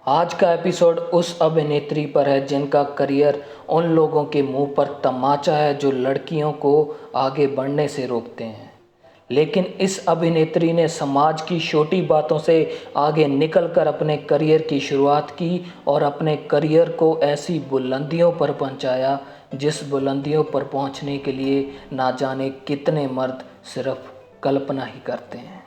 आज का एपिसोड उस अभिनेत्री पर है जिनका करियर उन लोगों के मुंह पर तमाचा है जो लड़कियों को आगे बढ़ने से रोकते हैं। लेकिन इस अभिनेत्री ने समाज की छोटी बातों से आगे निकलकर अपने करियर की शुरुआत की और अपने करियर को ऐसी बुलंदियों पर पहुंचाया जिस बुलंदियों पर पहुंचने के लिए ना जाने कितने मर्द सिर्फ कल्पना ही करते हैं।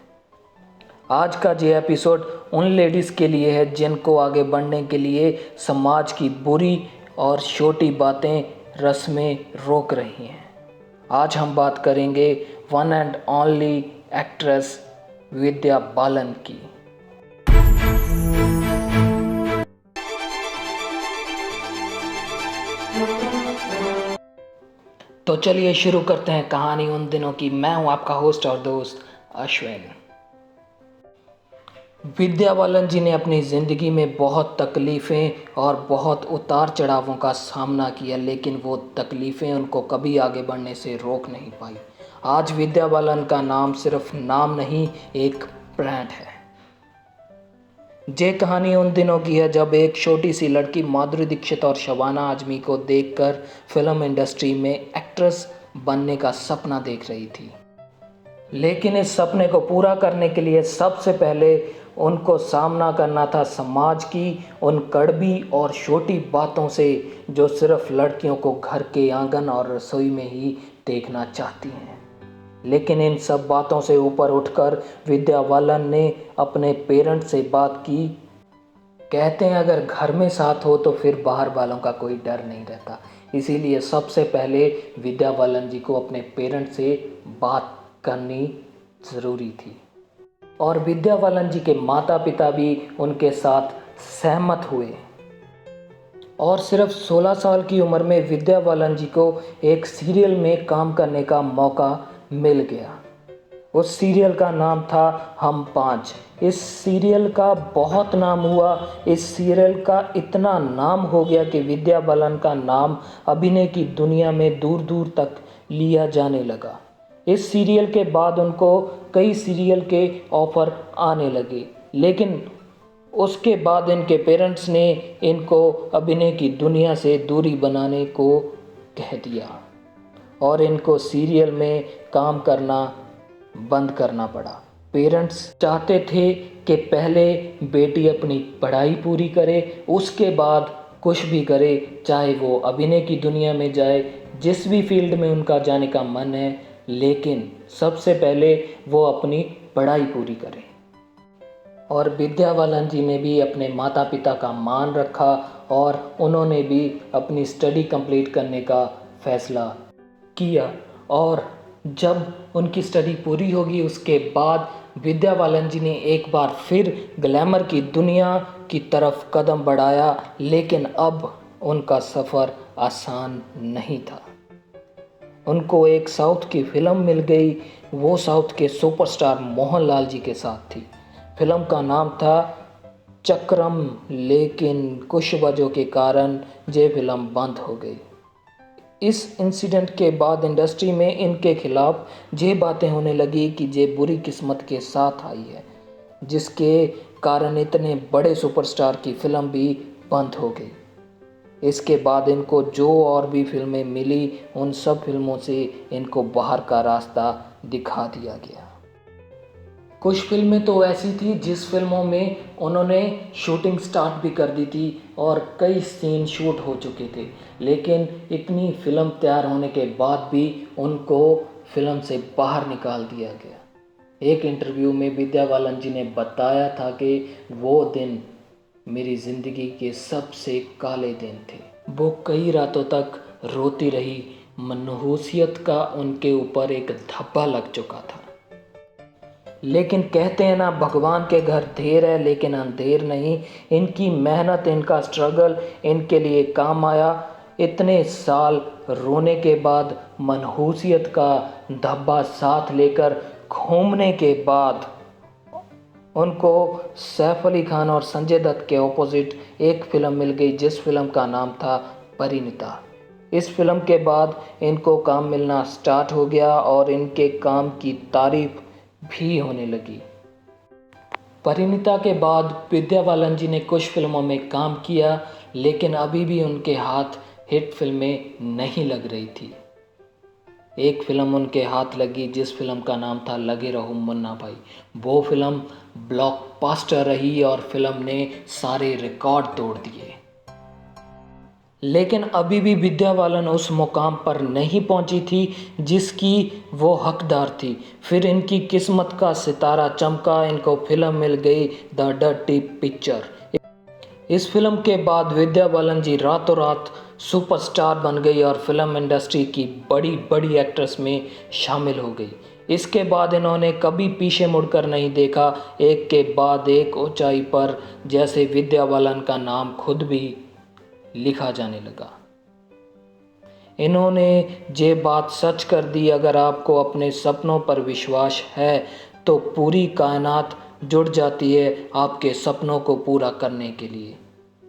आज का ये एपिसोड उन लेडीज़ के लिए है जिनको आगे बढ़ने के लिए समाज की बुरी और छोटी बातें रस्में रोक रही हैं। आज हम बात करेंगे one and only actress Vidya Balan की। तो चलिए शुरू करते हैं कहानी उन दिनों की। मैं हूं आपका होस्ट और दोस्त अश्विन। विद्या बालन जी ने अपनी ज़िंदगी में बहुत तकलीफ़ें और बहुत उतार चढ़ावों का सामना किया, लेकिन वो तकलीफ़ें उनको कभी आगे बढ़ने से रोक नहीं पाई। आज विद्या बालन का नाम सिर्फ नाम नहीं, एक ब्रांड है। ये कहानी उन दिनों की है जब एक छोटी सी लड़की माधुरी दीक्षित और शबाना आजमी को देखकर फिल्म इंडस्ट्री में एक्ट्रेस बनने का सपना देख रही थी। लेकिन इस सपने को पूरा करने के लिए सबसे पहले उनको सामना करना था समाज की उन कड़वी और छोटी बातों से जो सिर्फ लड़कियों को घर के आंगन और रसोई में ही देखना चाहती हैं। लेकिन इन सब बातों से ऊपर उठकर विद्या बालन ने अपने पेरेंट्स से बात की। कहते हैं अगर घर में साथ हो तो फिर बाहर वालों का कोई डर नहीं रहता। इसीलिए सबसे पहले विद्या बालन जी को अपने पेरेंट्स से बात करनी ज़रूरी थी और विद्या बालन जी के माता पिता भी उनके साथ सहमत हुए और सिर्फ 16 साल की उम्र में विद्या बालन जी को एक सीरियल में काम करने का मौका मिल गया। उस सीरियल का नाम था हम पाँच। इस सीरियल का बहुत नाम हुआ। इस सीरियल का इतना नाम हो गया कि विद्या बालन का नाम अभिनय की दुनिया में दूर दूर तक लिया जाने लगा। इस सीरियल के बाद उनको कई सीरियल के ऑफ़र आने लगे, लेकिन उसके बाद इनके पेरेंट्स ने इनको अभिनय की दुनिया से दूरी बनाने को कह दिया और इनको सीरियल में काम करना बंद करना पड़ा। पेरेंट्स चाहते थे कि पहले बेटी अपनी पढ़ाई पूरी करे, उसके बाद कुछ भी करे, चाहे वो अभिनय की दुनिया में जाए, जिस भी फील्ड में उनका जाने का मन है, लेकिन सबसे पहले वो अपनी पढ़ाई पूरी करें। और विद्या बालन जी ने भी अपने माता पिता का मान रखा और उन्होंने भी अपनी स्टडी कंप्लीट करने का फैसला किया। और जब उनकी स्टडी पूरी होगी उसके बाद विद्या बालन जी ने एक बार फिर ग्लैमर की दुनिया की तरफ कदम बढ़ाया, लेकिन अब उनका सफ़र आसान नहीं था। उनको एक साउथ की फ़िल्म मिल गई। वो साउथ के सुपरस्टार मोहनलाल जी के साथ थी। फिल्म का नाम था चक्रम, लेकिन कुछ वजहों के कारण ये फिल्म बंद हो गई। इस इंसिडेंट के बाद इंडस्ट्री में इनके खिलाफ ये बातें होने लगी कि ये बुरी किस्मत के साथ आई है, जिसके कारण इतने बड़े सुपरस्टार की फ़िल्म भी बंद हो गई। इसके बाद इनको जो और भी फिल्में मिली उन सब फिल्मों से इनको बाहर का रास्ता दिखा दिया गया। कुछ फिल्में तो ऐसी थी जिस फिल्मों में उन्होंने शूटिंग स्टार्ट भी कर दी थी और कई सीन शूट हो चुके थे, लेकिन इतनी फिल्म तैयार होने के बाद भी उनको फिल्म से बाहर निकाल दिया गया। एक इंटरव्यू में विद्या बालन जी ने बताया था कि वो दिन मेरी ज़िंदगी के सबसे काले दिन थे। वो कई रातों तक रोती रही। मनहूसियत का उनके ऊपर एक धब्बा लग चुका था। लेकिन कहते हैं ना, भगवान के घर देर है लेकिन अंधेर नहीं। इनकी मेहनत, इनका स्ट्रगल इनके लिए काम आया। इतने साल रोने के बाद, मनहूसियत का धब्बा साथ लेकर घूमने के बाद उनको सैफ अली खान और संजय दत्त के ऑपोजिट एक फ़िल्म मिल गई जिस फिल्म का नाम था परिणीता। इस फिल्म के बाद इनको काम मिलना स्टार्ट हो गया और इनके काम की तारीफ भी होने लगी। परिणीता के बाद विद्या बालन जी ने कुछ फिल्मों में काम किया, लेकिन अभी भी उनके हाथ हिट फिल्में नहीं लग रही थी। एक फिल्म उनके हाथ लगी जिस फिल्म का नाम था लगे रहो मुन्ना भाई। वो फिल्म ब्लॉकबस्टर रही और फिल्म ने सारे रिकॉर्ड तोड़ दिए। लेकिन अभी भी विद्या बालन उस मुकाम पर नहीं पहुंची थी जिसकी वो हकदार थी। फिर इनकी किस्मत का सितारा चमका, इनको फिल्म मिल गई द डर्टी पिक्चर। इस फिल्म के बाद विद्या बालन जी रातों रात सुपरस्टार बन गई और फिल्म इंडस्ट्री की बड़ी बड़ी एक्ट्रेस में शामिल हो गई। इसके बाद इन्होंने कभी पीछे मुड़कर नहीं देखा, एक के बाद एक ऊंचाई पर, जैसे विद्या बालन का नाम खुद भी लिखा जाने लगा। इन्होंने ये बात सच कर दी, अगर आपको अपने सपनों पर विश्वास है तो पूरी कायनात जुड़ जाती है आपके सपनों को पूरा करने के लिए।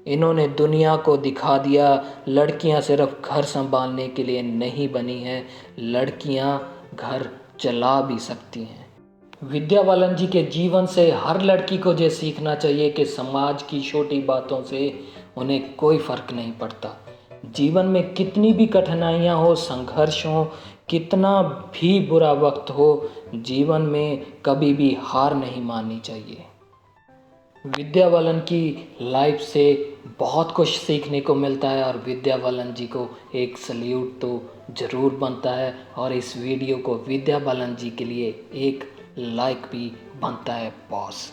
इन्होंने दुनिया को दिखा दिया, लड़कियां सिर्फ घर संभालने के लिए नहीं बनी हैं, लड़कियां घर चला भी सकती हैं। विद्या बालन जी के जीवन से हर लड़की को ये सीखना चाहिए कि समाज की छोटी बातों से उन्हें कोई फ़र्क नहीं पड़ता। जीवन में कितनी भी कठिनाइयाँ हो, संघर्ष हो, कितना भी बुरा वक्त हो, जीवन में कभी भी हार नहीं माननी चाहिए। विद्या बालन की लाइफ से बहुत कुछ सीखने को मिलता है और विद्या बालन जी को एक सल्यूट तो ज़रूर बनता है और इस वीडियो को विद्या बालन जी के लिए एक लाइक भी बनता है बॉस।